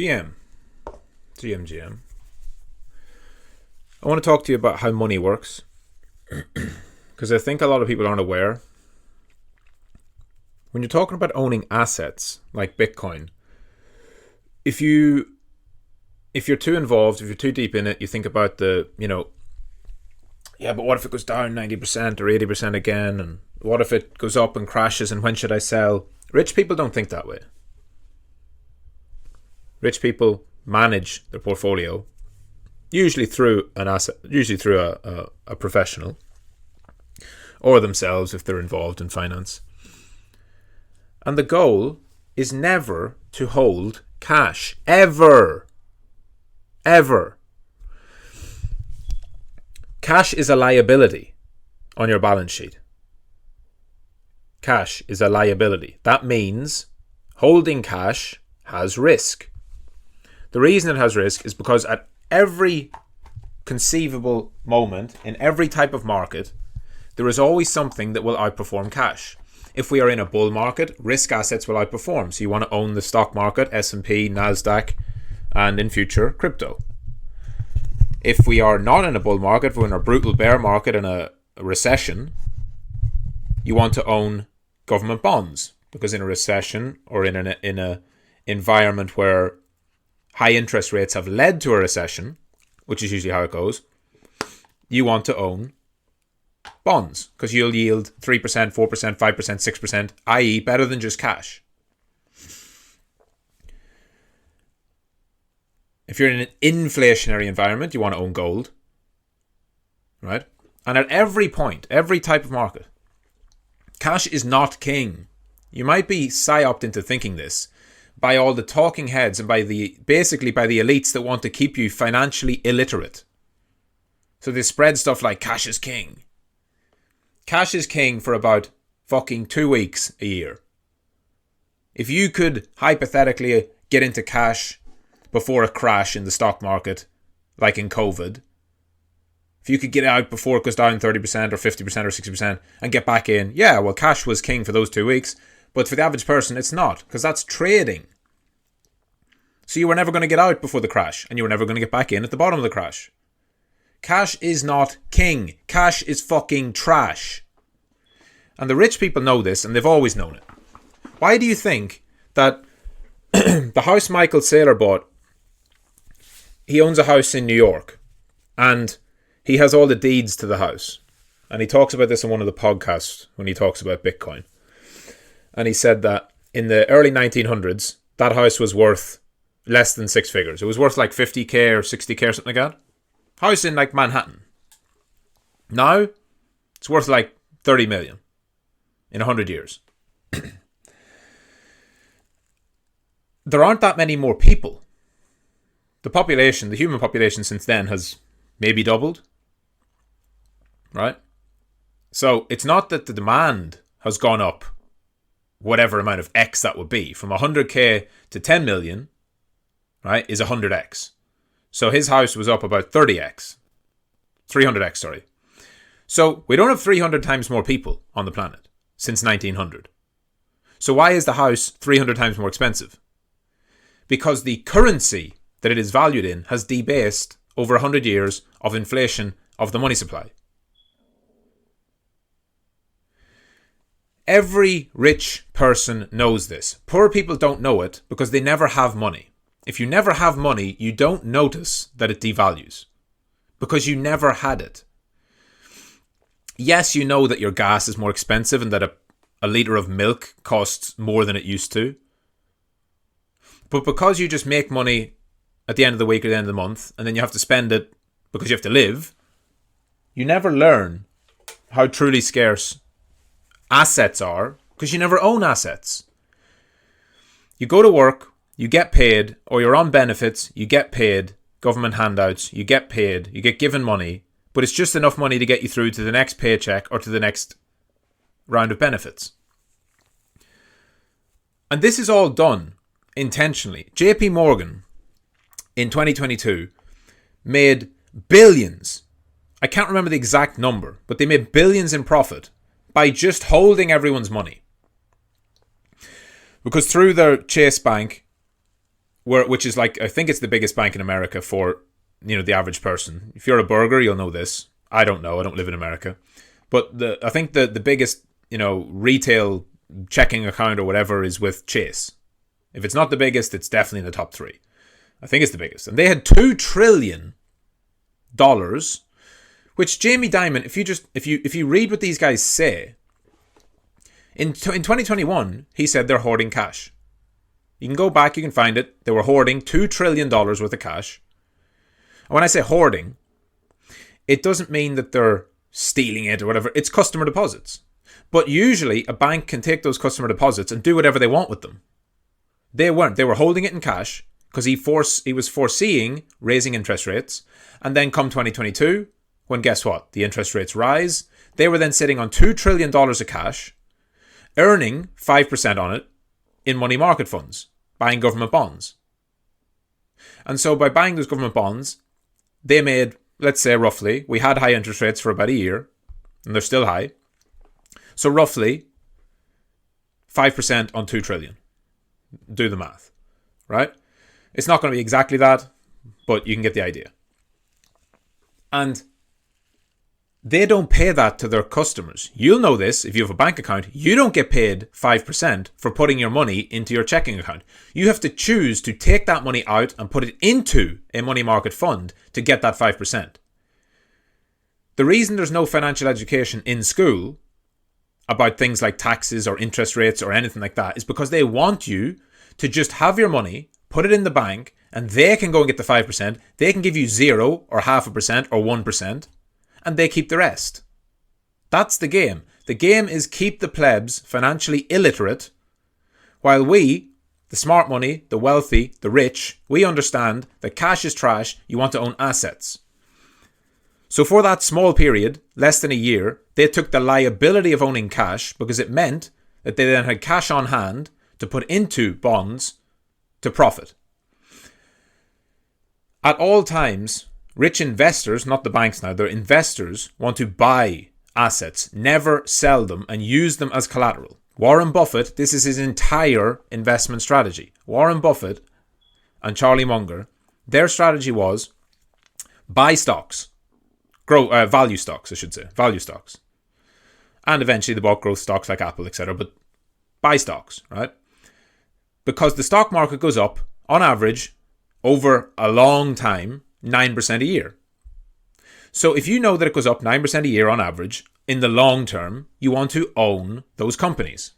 GM. I want to talk to you about how money works. Because I think a lot of people aren't aware. When you're talking about owning assets like Bitcoin, if you're too involved, if you're too deep in it, you think about but what if it goes down 90% or 80% again? And what if it goes up and crashes, and when should I sell? Rich people don't think that way. Rich people manage their portfolio, usually through an asset, usually through a professional, or themselves if they're involved in finance. And the goal is never to hold cash. Ever. Cash is a liability on your balance sheet. Cash is a liability. That means holding cash has risk. The reason it has risk is because at every conceivable moment, in every type of market, there is always something that will outperform cash. If we are in a bull market, risk assets will outperform. So you want to own the stock market, S&P, NASDAQ, and in future, crypto. If we are not in a bull market, if we're in a brutal bear market and a recession, you want to own government bonds, because in a recession or in a environment where high interest rates have led to a recession, which is usually how it goes, you want to own bonds because you'll yield 3%, 4%, 5%, 6%, i.e. better than just cash. If you're in an inflationary environment, you want to own gold, right? And at every point, every type of market, cash is not king. You might be psyoped into thinking this by all the talking heads and by the elites that want to keep you financially illiterate. So they spread stuff like cash is king. Cash is king for about fucking 2 weeks a year. If you could hypothetically get into cash before a crash in the stock market, like in COVID, if you could get out before it goes down 30% or 50% or 60% and get back in, yeah, well, cash was king for those 2 weeks. But for the average person, it's not, because that's trading. So you were never going to get out before the crash, and you were never going to get back in at the bottom of the crash. Cash is not king. Cash is fucking trash. And the rich people know this, and they've always known it. Why do you think that the house Michael Saylor bought, he owns a house in New York, and he has all the deeds to the house. And he talks about this on one of the podcasts when he talks about Bitcoin. And he said that in the early 1900s, that house was worth less than six figures. It was worth like 50k or 60k or something like that. House in like Manhattan. Now, it's worth like 30 million in 100 years. There aren't that many more people. The human population since then has maybe doubled. Right? So it's not that the demand has gone up whatever amount of X that would be. From 100k to 10 million, right, is 100x. So his house was up about 30x. 300x, sorry. So we don't have 300 times more people on the planet since 1900. So why is the house 300 times more expensive? Because the currency that it is valued in has debased over 100 years of inflation of the money supply. Every rich person knows this. Poor people don't know it because they never have money. If you never have money, you don't notice that it devalues because you never had it. Yes, you know that your gas is more expensive and that a litre of milk costs more than it used to. But because you just make money at the end of the week or the end of the month and then you have to spend it because you have to live, you never learn how truly scarce assets are because you never own assets. You go to work, you get paid, or you're on benefits, you get paid, government handouts, you get paid, you get given money, but it's just enough money to get you through to the next paycheck or to the next round of benefits. And this is all done intentionally. JP Morgan in 2022 made billions. I can't remember the exact number, but they made billions in profit by just holding everyone's money. Because through their Chase Bank, which is like, I think it's the biggest bank in America for, the average person. If you're a burger, you'll know this. I don't know. I don't live in America. But I think the biggest, retail checking account or whatever is with Chase. If it's not the biggest, it's definitely in the top 3. I think it's the biggest. And they had $2 trillion, which Jamie Dimon, if you read what these guys say, in 2021, he said they're hoarding cash. You can go back, you can find it. They were hoarding $2 trillion worth of cash. And when I say hoarding, it doesn't mean that they're stealing it or whatever. It's customer deposits. But usually a bank can take those customer deposits and do whatever they want with them. They weren't. They were holding it in cash because he was foreseeing raising interest rates. And then come 2022, when guess what? The interest rates rise. They were then sitting on $2 trillion of cash, earning 5% on it in money market funds, buying government bonds. And so by buying those government bonds, they made, let's say roughly, we had high interest rates for about a year, and they're still high. So roughly 5% on 2 trillion. Do the math, right? It's not going to be exactly that, but you can get the idea. And they don't pay that to their customers. You'll know this if you have a bank account. You don't get paid 5% for putting your money into your checking account. You have to choose to take that money out and put it into a money market fund to get that 5%. The reason there's no financial education in school about things like taxes or interest rates or anything like that is because they want you to just have your money, put it in the bank, and they can go and get the 5%. They can give you 0 or 0.5% or 1%. And they keep the rest. That's the game. The game is keep the plebs financially illiterate, while we, the smart money, the wealthy, the rich, we understand that cash is trash, you want to own assets. So for that small period, less than a year, they took the liability of owning cash because it meant that they then had cash on hand to put into bonds to profit. At all times, rich investors, not the banks now, they're investors, want to buy assets, never sell them and use them as collateral. Warren Buffett, this is his entire investment strategy. Warren Buffett and Charlie Munger, their strategy was buy stocks, value stocks, value stocks. And eventually they bought growth stocks like Apple, etc. But buy stocks, right? Because the stock market goes up, on average, over a long time, 9% a year. So if you know that it goes up 9% a year on average, in the long term, you want to own those companies.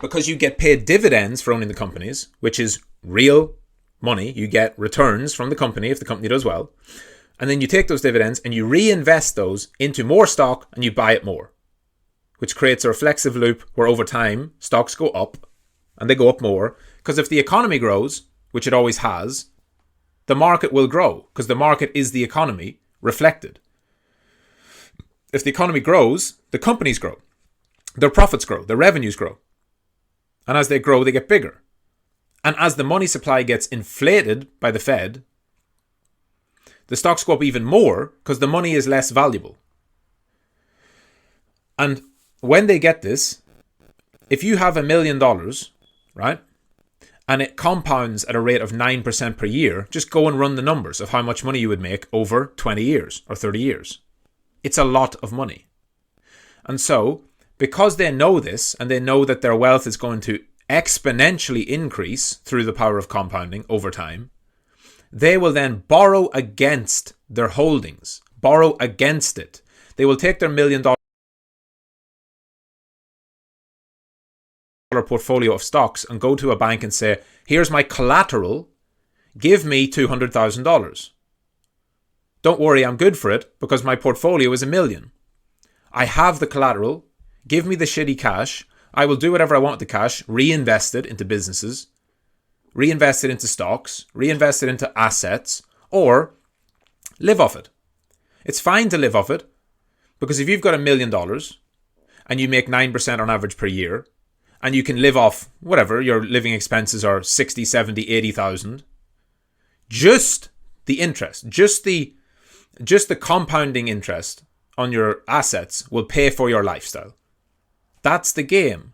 Because you get paid dividends for owning the companies, which is real money. You get returns from the company if the company does well. And then you take those dividends and you reinvest those into more stock and you buy it more, which creates a reflexive loop where over time, stocks go up and they go up more. Because if the economy grows, which it always has, the market will grow because the market is the economy reflected. If the economy grows, the companies grow. Their profits grow. Their revenues grow. And as they grow, they get bigger. And as the money supply gets inflated by the Fed, the stocks go up even more because the money is less valuable. And when they get this, if you have $1 million, right? And it compounds at a rate of 9% per year, just go and run the numbers of how much money you would make over 20 years or 30 years. It's a lot of money. And so, because they know this, and they know that their wealth is going to exponentially increase through the power of compounding over time, they will then borrow against their holdings, borrow against it. They will take their $1 million portfolio of stocks and go to a bank and say, here's my collateral, give me $200,000. Don't worry, I'm good for it because my portfolio is $1 million. I have the collateral, give me the shitty cash, I will do whatever I want with the cash, reinvest it into businesses, reinvest it into stocks, reinvest it into assets, or live off it. It's fine to live off it because if you've got $1 million and you make 9% on average per year, and you can live off whatever, your living expenses are 60, 70, 80,000. Just the interest, just the compounding interest on your assets will pay for your lifestyle. That's the game.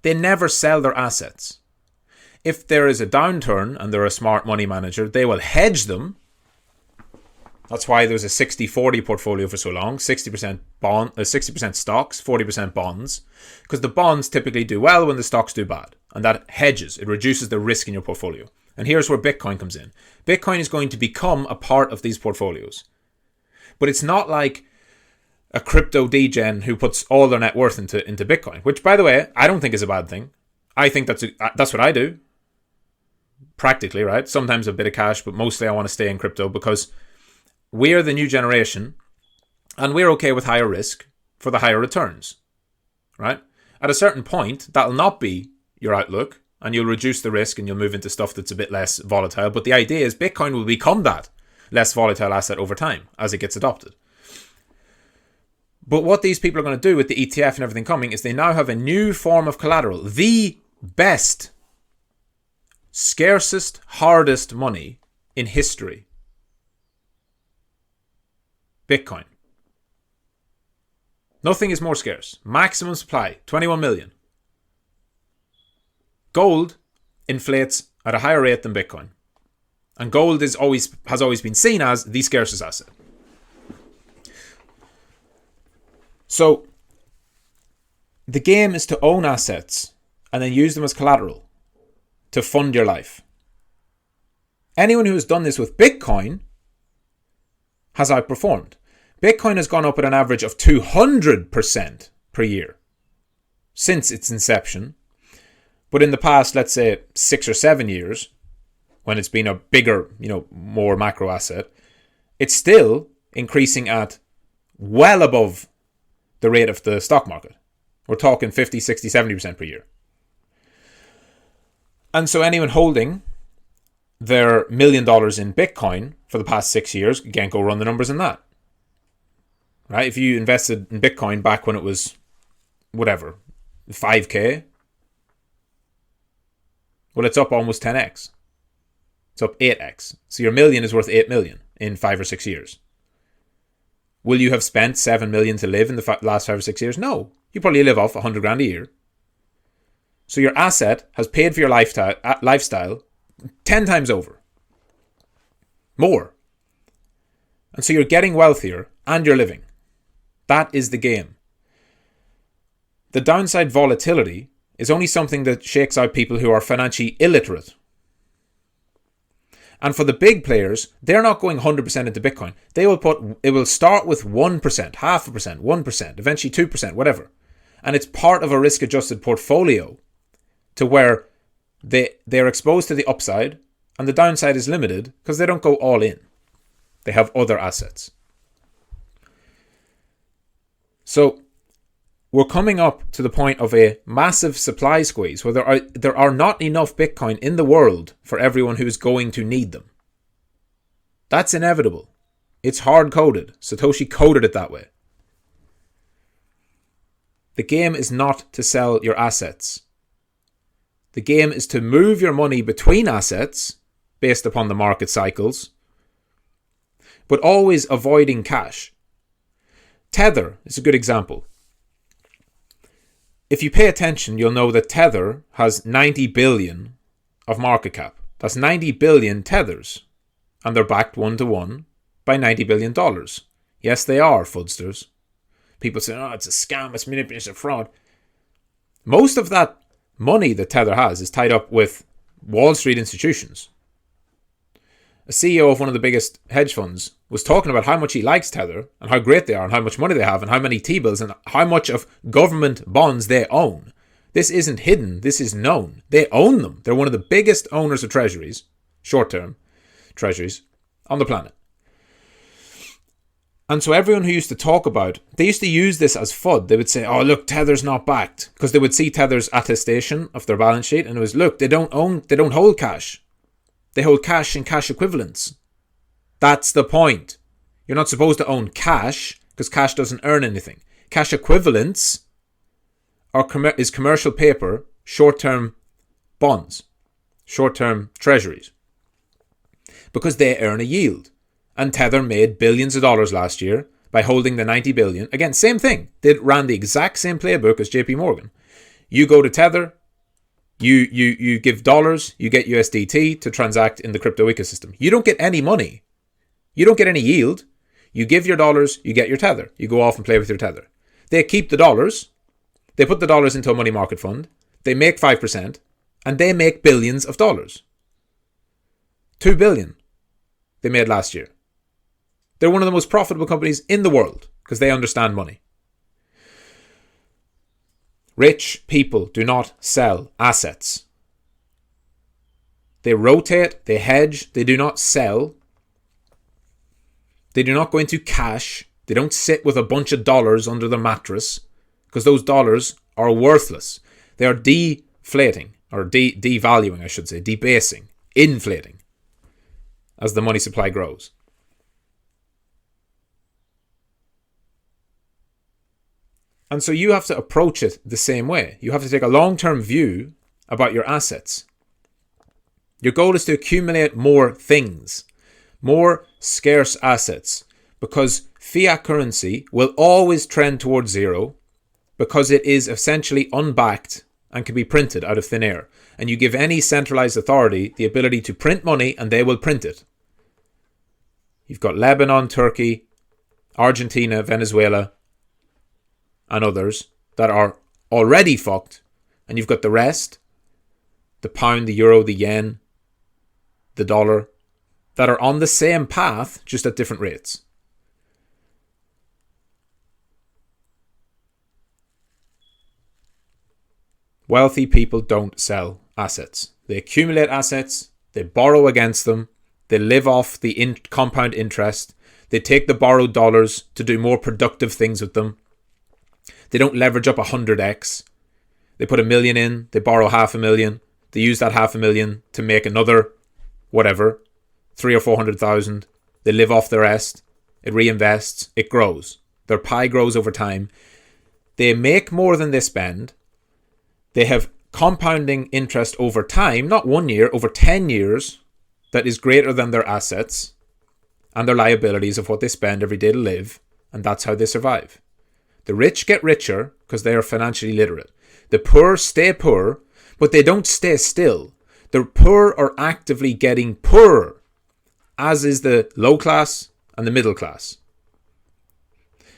They never sell their assets. if there is a downturn and they're a smart money manager, they will hedge them. That's why there's a 60-40 portfolio for so long. 60% stocks, 40% bonds. Because the bonds typically do well when the stocks do bad. And that hedges. It reduces the risk in your portfolio. And here's where Bitcoin comes in. Bitcoin is going to become a part of these portfolios. But it's not like a crypto degen who puts all their net worth into Bitcoin. Which, by the way, I don't think is a bad thing. I think that's what I do. Practically, right? Sometimes a bit of cash, but mostly I want to stay in crypto because we're the new generation and we're okay with higher risk for the higher returns, right? At a certain point, that'll not be your outlook and you'll reduce the risk and you'll move into stuff that's a bit less volatile. But the idea is Bitcoin will become that less volatile asset over time as it gets adopted. But what these people are going to do with the ETF and everything coming is they now have a new form of collateral. The best, scarcest, hardest money in history. Bitcoin. Nothing is more scarce. Maximum supply, 21 million. Gold inflates at a higher rate than Bitcoin. And gold has always been seen as the scarcest asset. So, the game is to own assets and then use them as collateral to fund your life. Anyone who has done this with Bitcoin has outperformed. Bitcoin has gone up at an average of 200% per year since its inception. But in the past, let's say 6 or 7 years, when it's been a bigger, more macro asset, it's still increasing at well above the rate of the stock market. We're talking 50, 60, 70% per year. And so anyone holding their $1 million in Bitcoin for the past 6 years, again, go run the numbers on that. Right? If you invested in Bitcoin back when it was, 5K, well, it's up almost 10x. It's up 8x. So your million is worth 8 million in 5 or 6 years. Will you have spent 7 million to live in the last 5 or 6 years? No. You probably live off 100 grand a year. So your asset has paid for your lifestyle 10 times over. More. And so you're getting wealthier and you're living. That is the game. The downside volatility is only something that shakes out people who are financially illiterate. And for the big players, they're not going 100% into Bitcoin. It will start with 1%, 0.5%, 1%, eventually 2%, whatever. And it's part of a risk-adjusted portfolio to where they're exposed to the upside and the downside is limited because they don't go all in. They have other assets. So we're coming up to the point of a massive supply squeeze where there are not enough Bitcoin in the world for everyone who is going to need them. That's inevitable. It's hard-coded. Satoshi coded it that way. The game is not to sell your assets. The game is to move your money between assets based upon the market cycles, but always avoiding cash. Tether is a good example. If you pay attention, you'll know that Tether has 90 billion of market cap. That's 90 billion tethers. And they're backed 1-to-1 by $90 billion. Yes, they are, fudsters. People say, oh, it's a scam, it's manipulation, it's fraud. Most of that money that Tether has is tied up with Wall Street institutions. A CEO of one of the biggest hedge funds was talking about how much he likes Tether and how great they are and how much money they have and how many T-bills and how much of government bonds they own. This isn't hidden. This is known. They own them. They're one of the biggest owners of treasuries, short-term treasuries, on the planet. And so everyone who used to talk about, they used to use this as FUD. They would say, oh, look, Tether's not backed. Because they would see Tether's attestation of their balance sheet and it was, look, they don't hold cash. They hold cash and cash equivalents. That's the point. You're not supposed to own cash because cash doesn't earn anything. Cash equivalents is commercial paper, short-term bonds, short-term treasuries, because they earn a yield. And Tether made billions of dollars last year by holding the 90 billion. Again, same thing. They ran the exact same playbook as JP Morgan. You go to Tether, You give dollars, you get USDT to transact in the crypto ecosystem. You don't get any money. You don't get any yield. You give your dollars, you get your tether. You go off and play with your tether. They keep the dollars. They put the dollars into a money market fund. They make 5%, and they make billions of dollars. 2 billion they made last year. They're one of the most profitable companies in the world because they understand money. Rich people do not sell assets. They rotate, they hedge, they do not sell. They do not go into cash. They don't sit with a bunch of dollars under the mattress because those dollars are worthless. They are deflating, or devaluing, I should say, debasing, inflating as the money supply grows. And so you have to approach it the same way. You have to take a long-term view about your assets. Your goal is to accumulate more things, more scarce assets, because fiat currency will always trend towards zero because it is essentially unbacked and can be printed out of thin air. And you give any centralized authority the ability to print money and they will print it. You've got Lebanon, Turkey, Argentina, Venezuela, and others that are already fucked, and you've got the rest, the pound, the euro, the yen, the dollar, that are on the same path, just at different rates. Wealthy people don't sell assets. They accumulate assets, they borrow against them, they live off the compound interest, they take the borrowed dollars to do more productive things with them. They don't leverage up 100x. They put $1 million in, they borrow $500,000, they use that $500,000 to make another, whatever, 300,000 or 400,000. They live off the rest. It reinvests. It grows. Their pie grows over time. They make more than they spend. They have compounding interest over time, not 1 year, over 10 years, that is greater than their assets and their liabilities of what they spend every day to live, and that's how they survive. The rich get richer because they are financially literate. The poor stay poor, but they don't stay still. The poor are actively getting poorer, as is the low class and the middle class.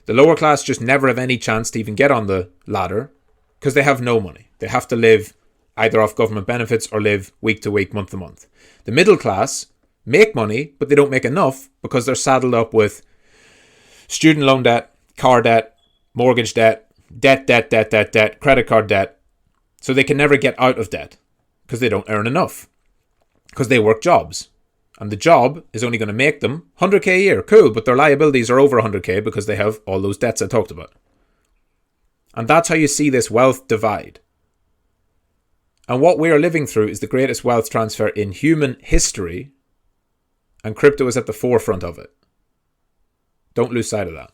The lower class just never have any chance to even get on the ladder because they have no money. They have to live either off government benefits or live week to week, month to month. The middle class make money, but they don't make enough because they're saddled up with student loan debt, car debt, mortgage debt, credit card debt. So they can never get out of debt because they don't earn enough because they work jobs. And the job is only going to make them 100k a year. Cool, but their liabilities are over 100k because they have all those debts I talked about. And that's how you see this wealth divide. And what we are living through is the greatest wealth transfer in human history, and crypto is at the forefront of it. Don't lose sight of that.